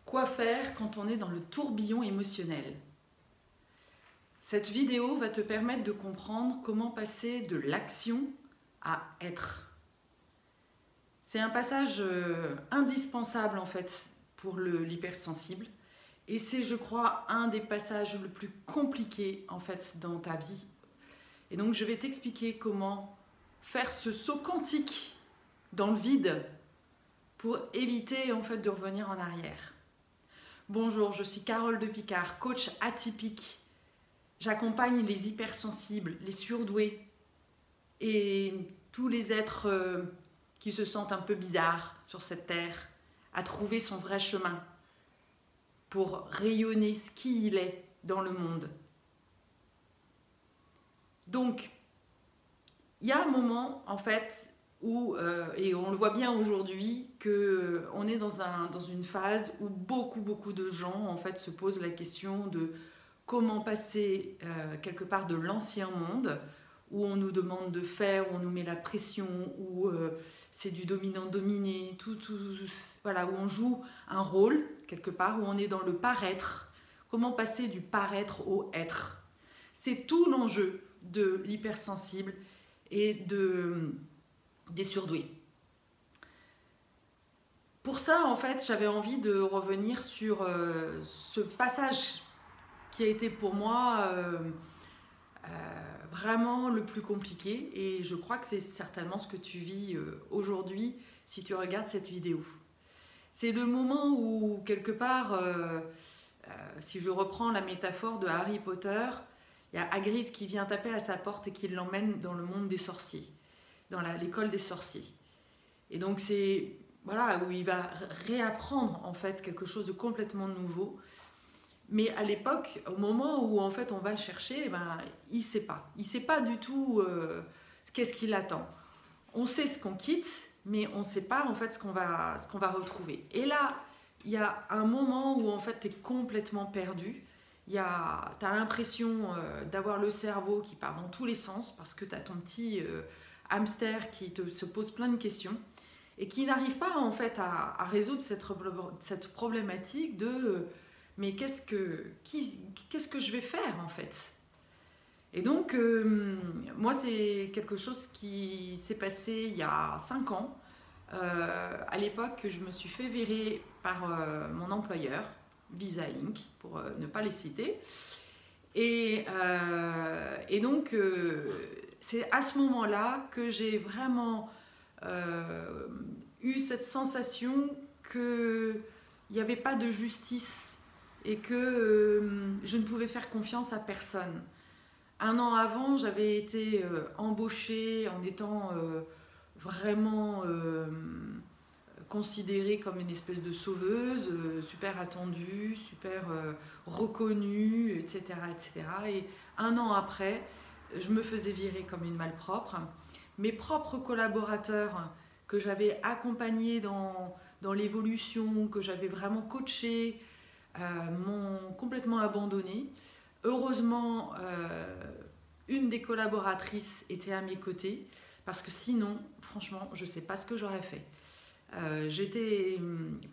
Quoi faire quand on est dans le tourbillon émotionnel? Cette vidéo va te permettre de comprendre comment passer de l'action à être. C'est un passage indispensable en fait pour l'hypersensible et c'est, je crois, un des passages le plus compliqués en fait dans ta vie. Et donc je vais t'expliquer comment faire ce saut quantique dans le vide pour éviter en fait de revenir en arrière. Bonjour, je suis Carole de Picard, coach atypique. J'accompagne les hypersensibles, les surdoués et tous les êtres qui se sentent un peu bizarres sur cette terre à trouver son vrai chemin pour rayonner ce qu'il est dans le monde. Donc, il y a un moment en fait où, et on le voit bien aujourd'hui, qu'on est dans une phase où beaucoup de gens en fait se posent la question de comment passer quelque part de l'ancien monde où on nous demande de faire, où on nous met la pression, où c'est du dominant-dominé, voilà, où on joue un rôle quelque part, où on est dans le paraître. Comment passer du paraître au être? C'est tout l'enjeu de l'hypersensible et des surdoués. Pour ça, en fait, j'avais envie de revenir sur ce passage qui a été pour moi vraiment le plus compliqué, et je crois que c'est certainement ce que tu vis aujourd'hui si tu regardes cette vidéo. C'est le moment où, quelque part, si je reprends la métaphore de Harry Potter, il y a Hagrid qui vient taper à sa porte et qui l'emmène dans le monde des sorciers, dans l'école des sorciers. Et donc c'est voilà, où il va réapprendre en fait quelque chose de complètement nouveau. Mais à l'époque, au moment où en fait on va le chercher, il ne sait pas du tout qu'est-ce qui l'attend. On sait ce qu'on quitte, mais on ne sait pas en fait ce qu'on va retrouver. Et là, il y a un moment où en fait tu es complètement perdu. Tu as l'impression d'avoir le cerveau qui part dans tous les sens parce que tu as ton petit hamster qui se pose plein de questions et qui n'arrive pas en fait à résoudre cette problématique de mais qu'est-ce que je vais faire en fait? Et donc moi c'est quelque chose qui s'est passé il y a 5 ans. À l'époque, je me suis fait virer par mon employeur, Visa Inc., pour ne pas les citer. Et donc c'est à ce moment-là que j'ai vraiment eu cette sensation qu'il n'y avait pas de justice et que je ne pouvais faire confiance à personne. 1 an avant, j'avais été embauchée en étant vraiment considérée comme une espèce de sauveuse, super attendue, super reconnue, etc., etc. Et 1 an après, je me faisais virer comme une malpropre. Mes propres collaborateurs que j'avais accompagnés dans l'évolution, que j'avais vraiment coachés, m'ont complètement abandonnée. Heureusement, une des collaboratrices était à mes côtés, parce que sinon, franchement, je ne sais pas ce que j'aurais fait. J'étais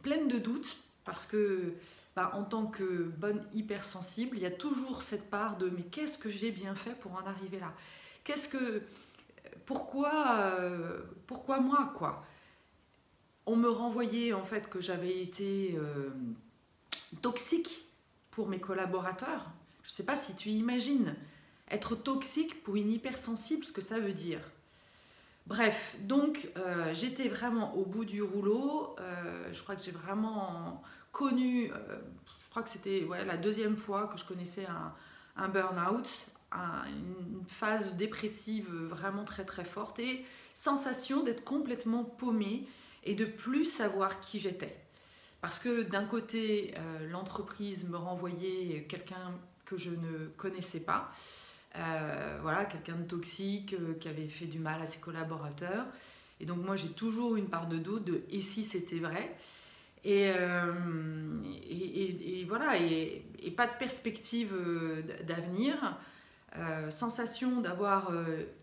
pleine de doutes, parce que en tant que bonne hypersensible, il y a toujours cette part de « mais qu'est-ce que j'ai bien fait pour en arriver là ? Pourquoi moi, quoi ?» On me renvoyait en fait que j'avais été toxique pour mes collaborateurs. Je ne sais pas si tu imagines être toxique pour une hypersensible, ce que ça veut dire. Bref, donc j'étais vraiment au bout du rouleau. Je crois que j'ai vraiment connu, je crois que c'était la 2e fois que je connaissais un burn-out, une phase dépressive vraiment très forte et sensation d'être complètement paumée et de plus savoir qui j'étais. Parce que d'un côté, l'entreprise me renvoyait quelqu'un que je ne connaissais pas, quelqu'un de toxique qui avait fait du mal à ses collaborateurs. Et donc moi, j'ai toujours une part de doute de « et si c'était vrai ?» et voilà, et pas de perspective d'avenir, sensation d'avoir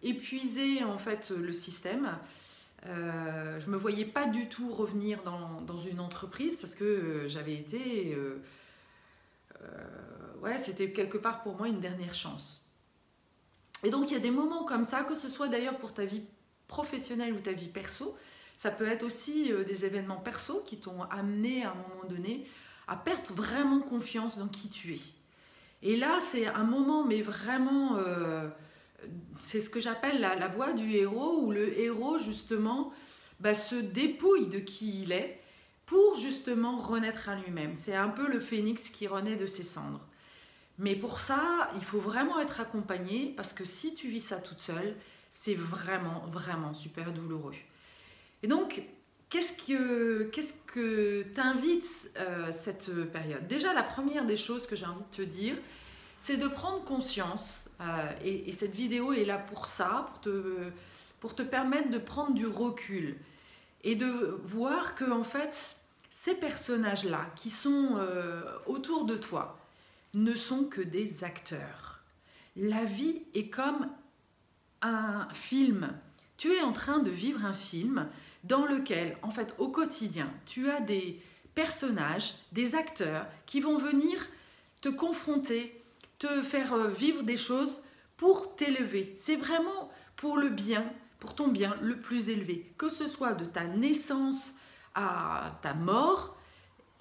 épuisé en fait le système. Je ne me voyais pas du tout revenir dans une entreprise parce que j'avais été... ouais, c'était quelque part pour moi une dernière chance. Et donc il y a des moments comme ça, que ce soit d'ailleurs pour ta vie professionnelle ou ta vie perso, ça peut être aussi des événements perso qui t'ont amené à un moment donné à perdre vraiment confiance dans qui tu es. Et là, c'est un moment, mais vraiment, c'est ce que j'appelle la voie du héros, où le héros, justement, se dépouille de qui il est pour justement renaître à lui-même. C'est un peu le phénix qui renaît de ses cendres. Mais pour ça, il faut vraiment être accompagné, parce que si tu vis ça toute seule, c'est vraiment, vraiment super douloureux. Et donc, qu'est-ce que t'invite cette période? Déjà, la première des choses que j'ai envie de te dire, c'est de prendre conscience, et cette vidéo est là pour ça, pour te permettre de prendre du recul et de voir que en fait, ces personnages-là qui sont autour de toi ne sont que des acteurs. La vie est comme un film. Tu es en train de vivre un film dans lequel, en fait, au quotidien, tu as des personnages, des acteurs qui vont venir te confronter, te faire vivre des choses pour t'élever. C'est vraiment pour le bien, pour ton bien le plus élevé. Que ce soit de ta naissance à ta mort,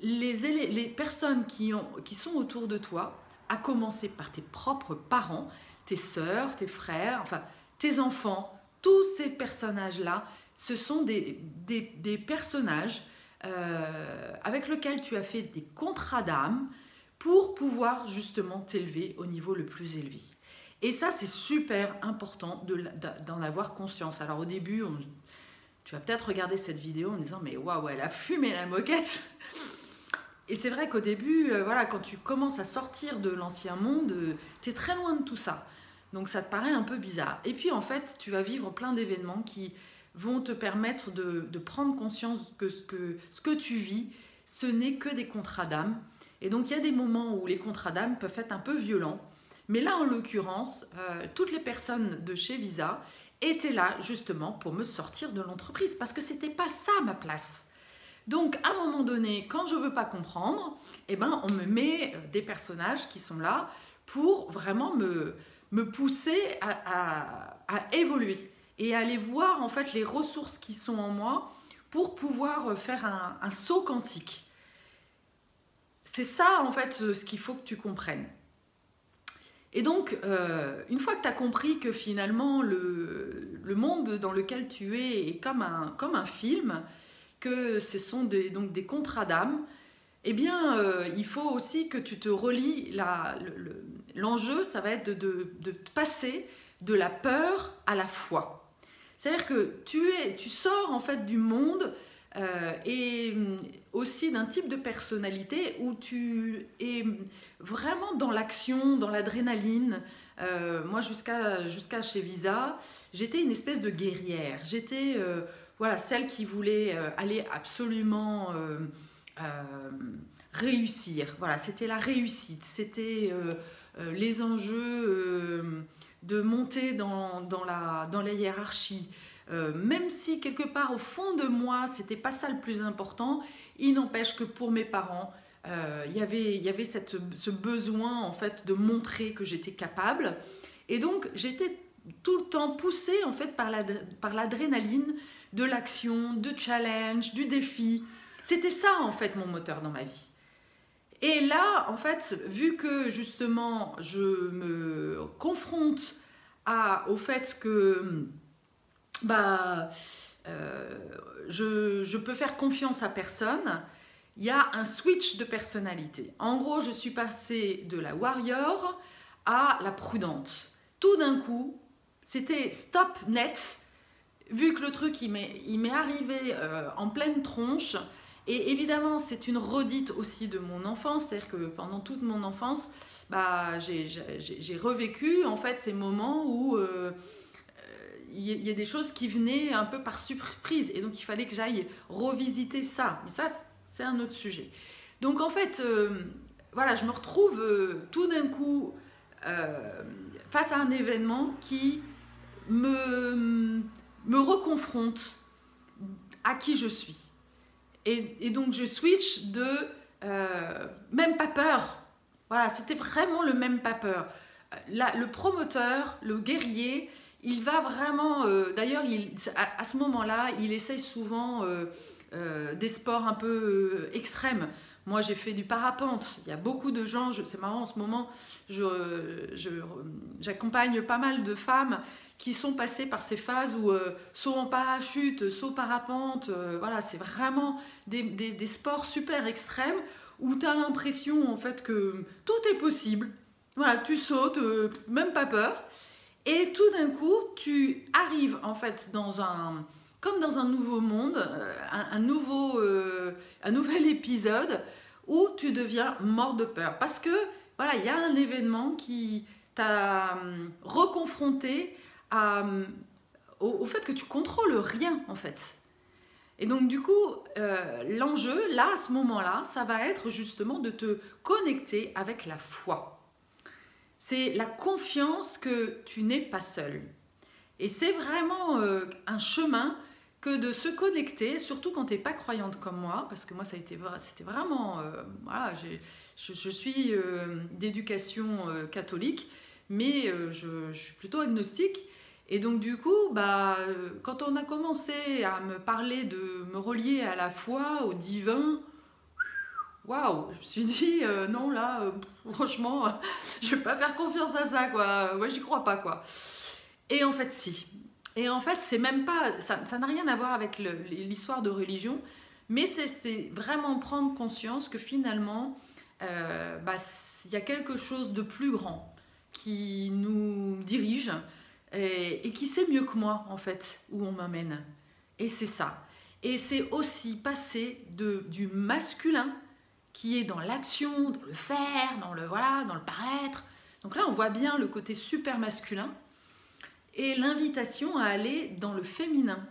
les personnes qui sont autour de toi, à commencer par tes propres parents, tes sœurs, tes frères, enfin tes enfants, tous ces personnages-là, ce sont des personnages avec lesquels tu as fait des contrats d'âme pour pouvoir justement t'élever au niveau le plus élevé. Et ça, c'est super important d'en avoir conscience. Alors au début, tu vas peut-être regarder cette vidéo en disant « mais waouh, elle a fumé la moquette !» Et c'est vrai qu'au début, voilà, quand tu commences à sortir de l'ancien monde, tu es très loin de tout ça. Donc ça te paraît un peu bizarre. Et puis en fait, tu vas vivre plein d'événements qui vont te permettre de prendre conscience que ce que tu vis, ce n'est que des contrats d'âme. Et donc il y a des moments où les contrats d'âme peuvent être un peu violents. Mais là, en l'occurrence, toutes les personnes de chez Visa étaient là justement pour me sortir de l'entreprise parce que c'était pas ça ma place. Donc, à un moment donné, quand je ne veux pas comprendre, eh ben, on me met des personnages qui sont là pour vraiment me pousser à évoluer et à aller voir en fait les ressources qui sont en moi pour pouvoir faire un saut quantique. C'est ça en fait ce qu'il faut que tu comprennes. Et donc, une fois que tu as compris que finalement le monde dans lequel tu es est comme un film, que ce sont donc des contrats d'âme, eh bien, il faut aussi que tu te relis. L'enjeu, ça va être de passer de la peur à la foi. C'est-à-dire que tu sors en fait du monde et aussi d'un type de personnalité où tu es vraiment dans l'action, dans l'adrénaline. Moi, jusqu'à chez Visa, j'étais une espèce de guerrière. J'étais... voilà, celle qui voulait aller absolument réussir. Voilà, c'était la réussite, c'était les enjeux de monter dans la hiérarchie. Même si quelque part au fond de moi, c'était pas ça le plus important, il n'empêche que pour mes parents, il y avait ce besoin en fait de montrer que j'étais capable. Et donc j'étais tout le temps poussée en fait par l'adrénaline de l'action, du challenge, du défi. C'était ça en fait mon moteur dans ma vie. Et là, en fait, vu que justement je me confronte au fait que je peux faire confiance à personne, il y a un switch de personnalité. En gros, je suis passée de la warrior à la prudente. Tout d'un coup, c'était stop net. Vu que le truc, il m'est arrivé en pleine tronche, et évidemment, c'est une redite aussi de mon enfance, c'est-à-dire que pendant toute mon enfance, j'ai revécu en fait ces moments où il y a des choses qui venaient un peu par surprise, et donc il fallait que j'aille revisiter ça. Mais ça, c'est un autre sujet. Donc en fait, voilà, je me retrouve tout d'un coup face à un événement qui me reconfronte à qui je suis. Et donc je switch de même pas peur. Voilà, c'était vraiment le même pas peur. Là, le promoteur, le guerrier, il va vraiment... D'ailleurs, à ce moment-là, il essaye souvent des sports un peu extrêmes. Moi, j'ai fait du parapente. Il y a beaucoup de gens, c'est marrant en ce moment, j'accompagne pas mal de femmes qui sont passées par ces phases où saut en parachute, saut parapente, voilà, c'est vraiment des sports super extrêmes où tu as l'impression en fait que tout est possible. Voilà, tu sautes, même pas peur. Et tout d'un coup, tu arrives en fait comme dans un nouveau monde, un nouvel épisode où tu deviens mort de peur. Parce que voilà, il y a un événement qui t'a reconfronté au fait que tu contrôles rien en fait. Et donc du coup, l'enjeu, là, à ce moment-là, ça va être justement de te connecter avec la foi. C'est la confiance que tu n'es pas seul. Et c'est vraiment un chemin que de se connecter, surtout quand tu n'es pas croyante comme moi, parce que moi, c'était vraiment... voilà, je suis d'éducation catholique, mais je suis plutôt agnostique. Et donc du coup, quand on a commencé à me parler de me relier à la foi, au divin, waouh, je me suis dit non là, franchement, je vais pas faire confiance à ça quoi. Moi j'y crois pas quoi. Et en fait si. Et en fait c'est même pas, ça n'a rien à voir avec l'histoire de religion, mais c'est vraiment prendre conscience que finalement, il y a quelque chose de plus grand qui nous dirige. Et qui sait mieux que moi en fait où on m'amène. Et c'est ça. Et c'est aussi passer du masculin qui est dans l'action, dans le faire, dans le paraître. Donc là on voit bien le côté super masculin et l'invitation à aller dans le féminin.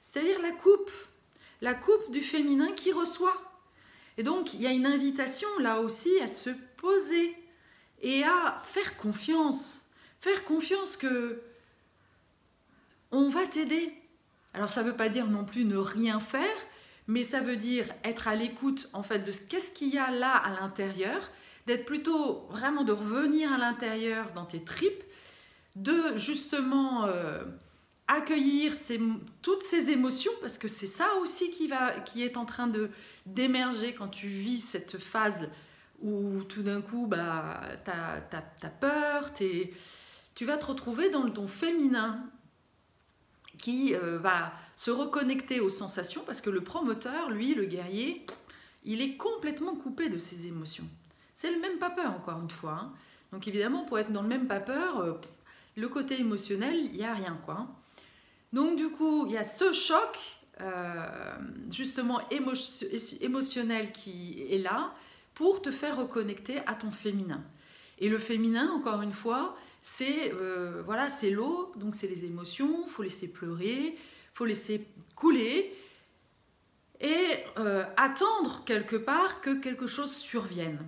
C'est-à-dire la coupe du féminin qui reçoit. Et donc il y a une invitation là aussi à se poser et à faire confiance. Faire confiance que on va t'aider. Alors ça ne veut pas dire non plus ne rien faire, mais ça veut dire être à l'écoute en fait de qu'est-ce qu'il y a là à l'intérieur, d'être plutôt vraiment de revenir à l'intérieur dans tes tripes, de justement accueillir toutes ces émotions, parce que c'est ça aussi qui est en train d'émerger quand tu vis cette phase où tout d'un coup t'as peur, tu vas te retrouver dans ton féminin qui va se reconnecter aux sensations, parce que le promoteur, lui, le guerrier, il est complètement coupé de ses émotions. C'est le même pas peur, encore une fois. Hein. Donc évidemment, pour être dans le même pas peur, le côté émotionnel, il n'y a rien, quoi. Donc du coup, il y a ce choc, justement émotionnel qui est là, pour te faire reconnecter à ton féminin. Et le féminin, encore une fois, c'est l'eau, donc c'est les émotions, il faut laisser pleurer, il faut laisser couler et attendre quelque part que quelque chose survienne.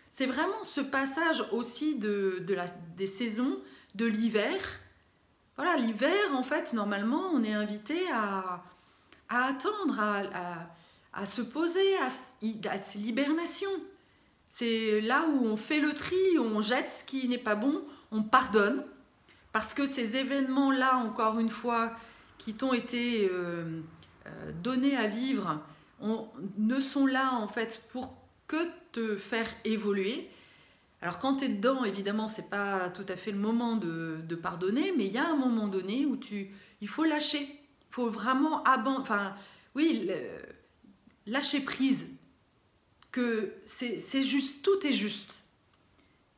C'est vraiment ce passage aussi des saisons, de l'hiver. Voilà, l'hiver, en fait, normalement, on est invité à attendre, à se poser, à ces hibernations. C'est là où on fait le tri, on jette ce qui n'est pas bon, on pardonne, parce que ces événements-là, encore une fois, qui t'ont été donnés à vivre, ne sont là en fait pour que te faire évoluer. Alors quand tu es dedans, évidemment, c'est pas tout à fait le moment de pardonner, mais il y a un moment donné où il faut lâcher, il faut vraiment lâcher prise, que c'est juste, tout est juste.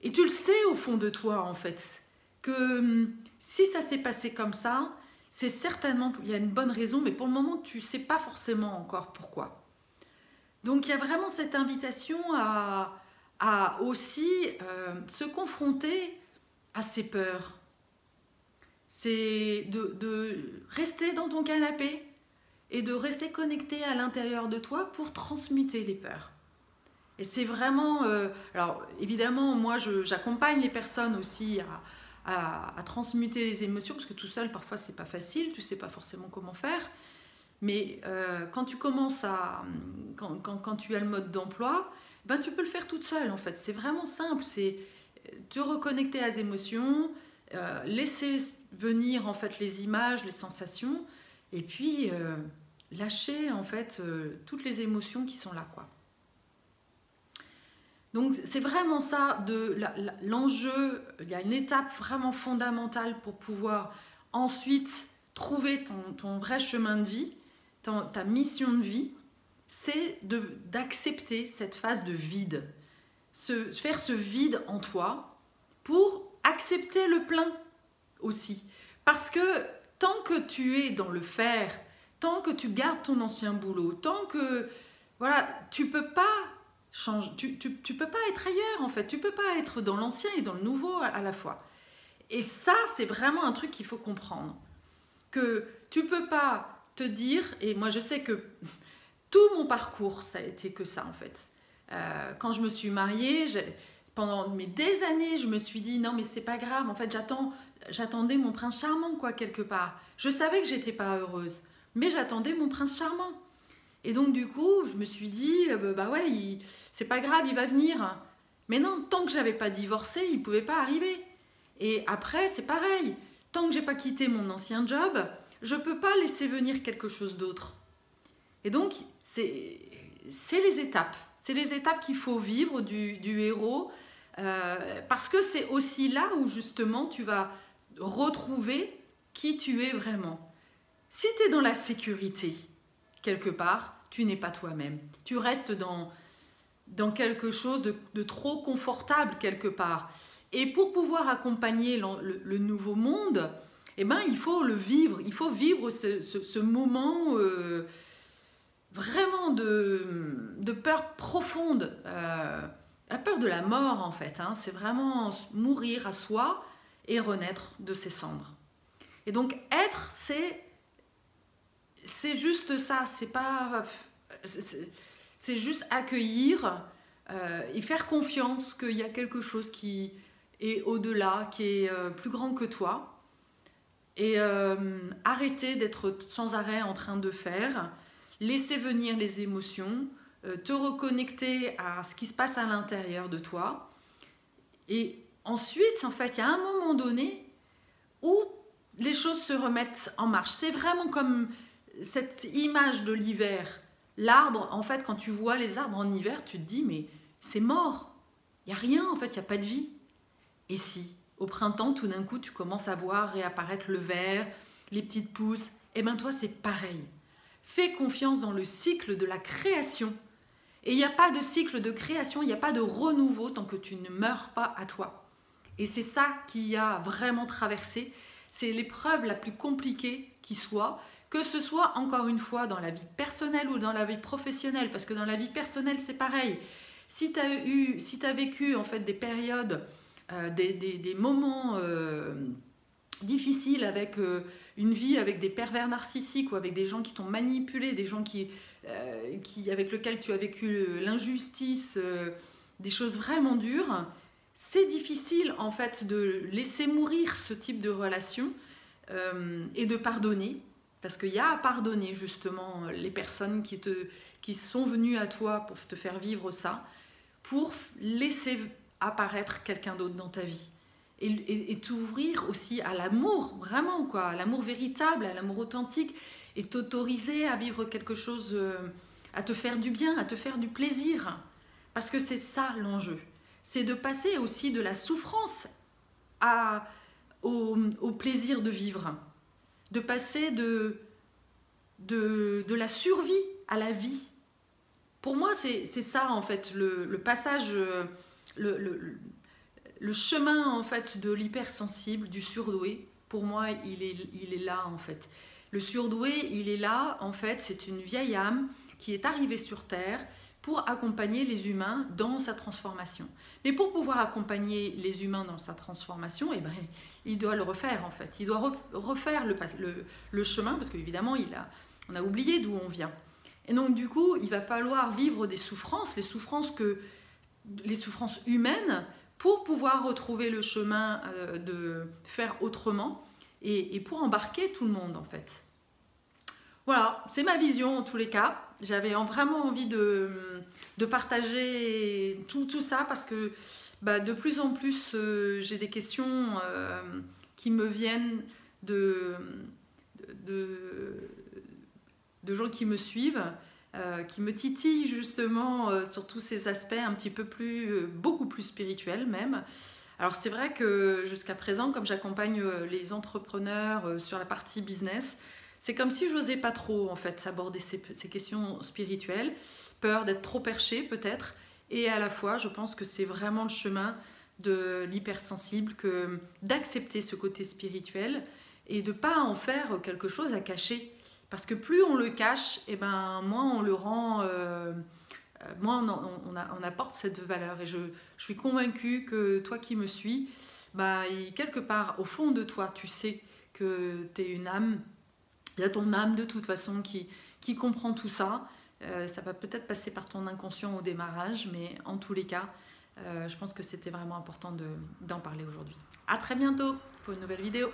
Et tu le sais au fond de toi, en fait, que si ça s'est passé comme ça, c'est certainement, il y a une bonne raison, mais pour le moment, tu ne sais pas forcément encore pourquoi. Donc, il y a vraiment cette invitation à aussi se confronter à ses peurs. C'est de rester dans ton canapé et de rester connecté à l'intérieur de toi pour transmuter les peurs. Et c'est vraiment... alors, évidemment, moi, j'accompagne les personnes aussi à transmuter les émotions, parce que tout seul, parfois, c'est pas facile, tu sais pas forcément comment faire. Mais quand tu commences quand tu as le mode d'emploi, ben, tu peux le faire toute seule en fait. C'est vraiment simple, c'est te reconnecter à les émotions, laisser venir en fait les images, les sensations, et puis lâcher en fait toutes les émotions qui sont là, quoi. Donc c'est vraiment ça, l'enjeu. Il y a une étape vraiment fondamentale pour pouvoir ensuite trouver ton vrai chemin de vie, ta mission de vie, c'est d'accepter cette phase de vide, faire ce vide en toi pour accepter le plein aussi. Parce que tant que tu es dans le faire, tant que tu gardes ton ancien boulot, tant que voilà, tu peux pas changer, tu peux pas être ailleurs en fait, tu peux pas être dans l'ancien et dans le nouveau à la fois. Et ça, c'est vraiment un truc qu'il faut comprendre, que tu peux pas te dire, et moi je sais que tout mon parcours, ça a été que ça en fait. Quand je me suis mariée, pendant des années, je me suis dit non mais c'est pas grave, en fait j'attendais mon prince charmant quoi quelque part. Je savais que j'étais pas heureuse, mais j'attendais mon prince charmant. Et donc du coup, je me suis dit bah ouais, c'est pas grave, il va venir. Mais non, tant que j'avais pas divorcé, il pouvait pas arriver. Et après, c'est pareil. Tant que j'ai pas quitté mon ancien job, je peux pas laisser venir quelque chose d'autre. Et donc, c'est les étapes. C'est les étapes qu'il faut vivre du héros. Parce que c'est aussi là où justement tu vas retrouver qui tu es vraiment. Si tu es dans la sécurité, quelque part, tu n'es pas toi-même. Tu restes dans quelque chose de trop confortable quelque part. Et pour pouvoir accompagner le nouveau monde, eh ben, il faut le vivre. Il faut vivre ce moment vraiment de peur profonde. La peur de la mort, en fait. Hein. C'est vraiment mourir à soi et renaître de ses cendres. Et donc, être, c'est juste ça. C'est juste accueillir et faire confiance qu'il y a quelque chose qui est au-delà, qui est plus grand que toi. Et arrêter d'être sans arrêt en train de faire, laisser venir les émotions, te reconnecter à ce qui se passe à l'intérieur de toi. Et ensuite, en fait, il y a un moment donné où les choses se remettent en marche. C'est vraiment comme cette image de l'hiver. L'arbre, en fait, quand tu vois les arbres en hiver, tu te dis, mais c'est mort. Il n'y a rien, en fait, il n'y a pas de vie. Et si, au printemps, tout d'un coup, tu commences à voir réapparaître le vert, les petites pousses, eh bien toi, c'est pareil. Fais confiance dans le cycle de la création. Et il n'y a pas de cycle de création, il n'y a pas de renouveau tant que tu ne meurs pas à toi. Et c'est ça qui a vraiment traversé. C'est l'épreuve la plus compliquée qui soit, que ce soit encore une fois dans la vie personnelle ou dans la vie professionnelle. Parce que dans la vie personnelle, c'est pareil. Si tu as vécu en fait des périodes, des moments difficiles avec une vie avec des pervers narcissiques ou avec des gens qui t'ont manipulé, des gens avec lesquels tu as vécu l'injustice, des choses vraiment dures, c'est difficile en fait de laisser mourir ce type de relation et de pardonner, parce qu'il y a à pardonner justement les personnes qui sont venues à toi pour te faire vivre ça, pour laisser apparaître quelqu'un d'autre dans ta vie. Et t'ouvrir aussi à l'amour, vraiment, quoi, à l'amour véritable, à l'amour authentique, et t'autoriser à vivre quelque chose, à te faire du bien, à te faire du plaisir. Parce que c'est ça l'enjeu. C'est de passer aussi de la souffrance au plaisir de vivre. De passer de la survie à la vie. Pour moi, c'est ça, en fait, le passage... Le chemin en fait de l'hypersensible, du surdoué, pour moi, il est là en fait. Le surdoué, il est là en fait, c'est une vieille âme qui est arrivée sur Terre pour accompagner les humains dans sa transformation. Mais pour pouvoir accompagner les humains dans sa transformation, eh ben, il doit le refaire en fait. Il doit refaire le chemin parce qu'évidemment, on a oublié d'où on vient. Et donc du coup, il va falloir vivre des souffrances, les souffrances humaines, pour pouvoir retrouver le chemin de faire autrement et pour embarquer tout le monde en fait. Voilà, c'est ma vision en tous les cas. J'avais vraiment envie de partager tout ça parce que de plus en plus j'ai des questions qui me viennent de, de gens qui me suivent, qui me titillent justement sur tous ces aspects un petit peu plus, beaucoup plus spirituels même. Alors c'est vrai que jusqu'à présent, comme j'accompagne les entrepreneurs sur la partie business, c'est comme si j'osais pas trop en fait aborder ces questions spirituelles, peur d'être trop perché peut-être, et à la fois je pense que c'est vraiment le chemin de l'hypersensible, que d'accepter ce côté spirituel et de pas en faire quelque chose à cacher, parce que plus on le cache, et moins on le rend, moins on apporte cette valeur. Et je suis convaincue que toi qui me suis, quelque part au fond de toi, tu sais que tu es une âme. Il y a ton âme de toute façon qui comprend tout ça. Ça va peut-être passer par ton inconscient au démarrage, mais en tous les cas, je pense que c'était vraiment important d'en parler aujourd'hui. À très bientôt pour une nouvelle vidéo.